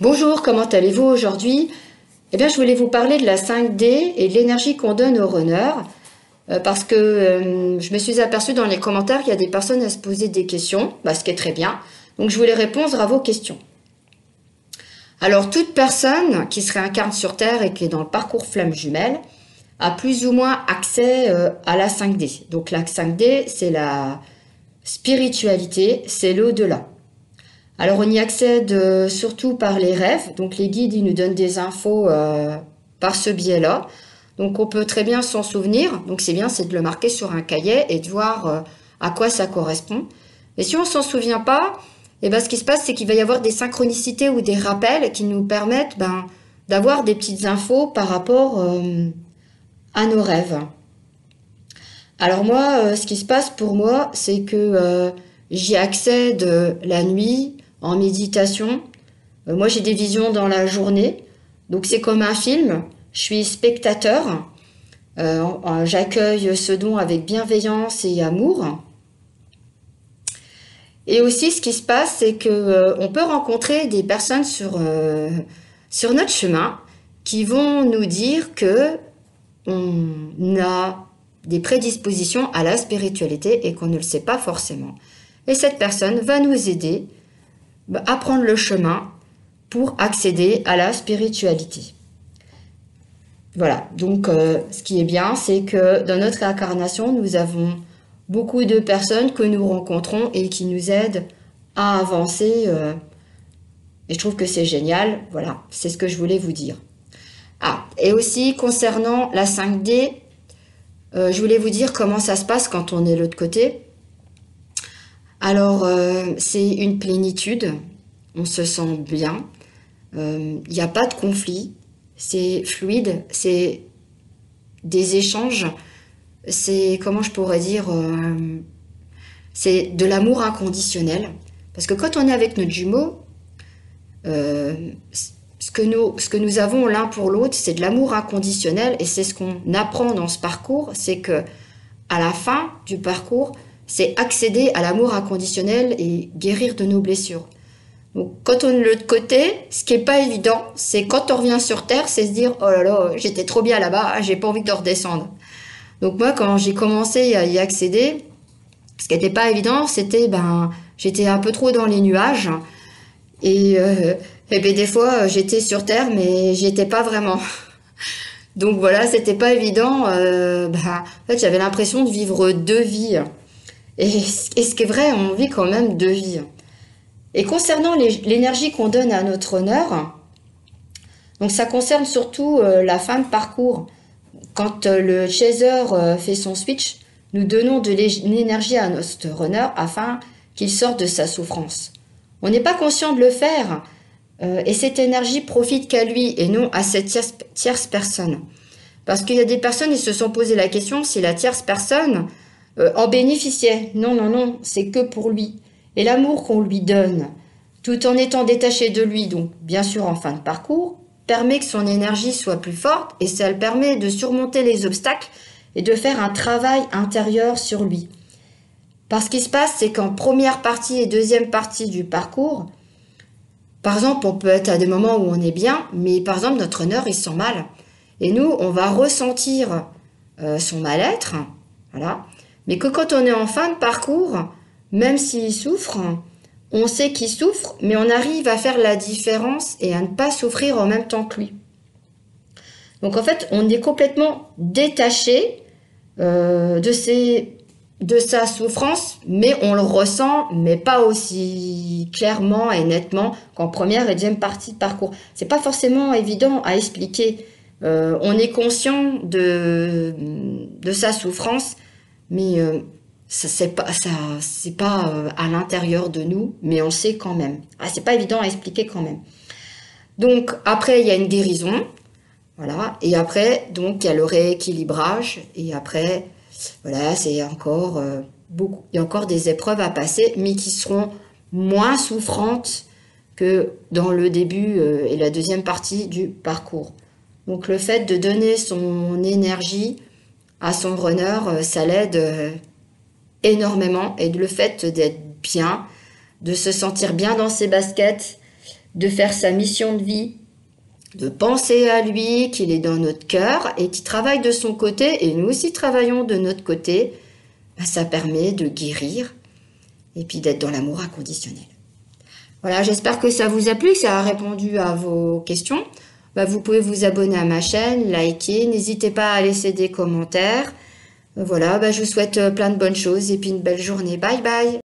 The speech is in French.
Bonjour, comment allez-vous aujourd'hui? Eh bien, je voulais vous parler de la 5D et de l'énergie qu'on donne aux runners, parce que je me suis aperçue dans les commentaires qu'il y a des personnes à se poser des questions, ce qui est très bien. Donc, je voulais répondre à vos questions. Alors, toute personne qui se réincarne sur Terre et qui est dans le parcours flamme jumelle a plus ou moins accès à la 5D. Donc, la 5D, c'est la spiritualité, c'est l'au-delà. Alors on y accède surtout par les rêves, donc les guides ils nous donnent des infos par ce biais-là. Donc on peut très bien s'en souvenir, donc c'est bien, c'est de le marquer sur un cahier et de voir à quoi ça correspond. Mais si on s'en souvient pas, ce qui se passe c'est qu'il va y avoir des synchronicités ou des rappels qui nous permettent d'avoir des petites infos par rapport à nos rêves. Alors moi, ce qui se passe pour moi, c'est que j'y accède la nuit, en méditation. Moi, j'ai des visions dans la journée. Donc, c'est comme un film. Je suis spectateur. J'accueille ce don avec bienveillance et amour. Et aussi, ce qui se passe, c'est que on peut rencontrer des personnes sur notre chemin qui vont nous dire que on a des prédispositions à la spiritualité et qu'on ne le sait pas forcément. Et cette personne va nous aider à prendre le chemin pour accéder à la spiritualité. Voilà, donc ce qui est bien, c'est que dans notre incarnation, nous avons beaucoup de personnes que nous rencontrons et qui nous aident à avancer. Et je trouve que c'est génial. Voilà, c'est ce que je voulais vous dire. Ah, et aussi concernant la 5D, je voulais vous dire comment ça se passe quand on est de l'autre côté. Alors, c'est une plénitude, on se sent bien, il n'y a pas de conflit, c'est fluide, c'est des échanges, c'est, comment je pourrais dire, c'est de l'amour inconditionnel. Parce que quand on est avec notre jumeau, ce que nous avons l'un pour l'autre, c'est de l'amour inconditionnel et c'est ce qu'on apprend dans ce parcours, c'est que à la fin du parcours, c'est accéder à l'amour inconditionnel et guérir de nos blessures. Donc, quand on est de l'autre côté, ce qui n'est pas évident, c'est quand on revient sur Terre, c'est se dire « Oh là là, j'étais trop bien là-bas, j'ai pas envie de redescendre. » Donc moi, quand j'ai commencé à y accéder, ce qui n'était pas évident, c'était j'étais un peu trop dans les nuages. Et des fois, j'étais sur Terre, mais j'y étais pas vraiment. Donc voilà, c'était pas évident. En fait, j'avais l'impression de vivre deux vies. Et ce qui est vrai, on vit quand même deux vies. Et concernant l'énergie qu'on donne à notre honneur, donc ça concerne surtout la fin de parcours. Quand le chaser fait son switch, nous donnons de l'énergie à notre runner afin qu'il sorte de sa souffrance. On n'est pas conscient de le faire et cette énergie profite qu'à lui et non à cette tierce personne. Parce qu'il y a des personnes qui se sont posé la question si la tierce personne en bénéficiait. Non, non, non, c'est que pour lui. Et l'amour qu'on lui donne, tout en étant détaché de lui, donc bien sûr en fin de parcours, permet que son énergie soit plus forte et ça le permet de surmonter les obstacles et de faire un travail intérieur sur lui. Parce ce qui se passe, c'est qu'en première partie et deuxième partie du parcours, par exemple, on peut être à des moments où on est bien, mais par exemple, notre honneur, il se sent mal. Et nous, on va ressentir son mal-être, voilà. Mais que quand on est en fin de parcours, même s'il souffre, on sait qu'il souffre, mais on arrive à faire la différence et à ne pas souffrir en même temps que lui. Donc en fait, on est complètement détaché de sa souffrance, mais on le ressent, mais pas aussi clairement et nettement qu'en première et deuxième partie de parcours. C'est pas forcément évident à expliquer. On est conscient de sa souffrance, mais c'est pas à l'intérieur de nous, mais on sait quand même. C'est pas évident à expliquer quand même. Donc après il y a une guérison, voilà, et après donc il y a le rééquilibrage, et après voilà, c'est encore il y a encore des épreuves à passer, mais qui seront moins souffrantes que dans le début et la deuxième partie du parcours. Donc le fait de donner son énergie à son runner, ça l'aide énormément, et le fait d'être bien, de se sentir bien dans ses baskets, de faire sa mission de vie, de penser à lui, qu'il est dans notre cœur et qu'il travaille de son côté et nous aussi travaillons de notre côté, ça permet de guérir et puis d'être dans l'amour inconditionnel. Voilà, j'espère que ça vous a plu, que ça a répondu à vos questions. Vous pouvez vous abonner à ma chaîne, liker, n'hésitez pas à laisser des commentaires. Voilà, je vous souhaite plein de bonnes choses et puis une belle journée. Bye bye!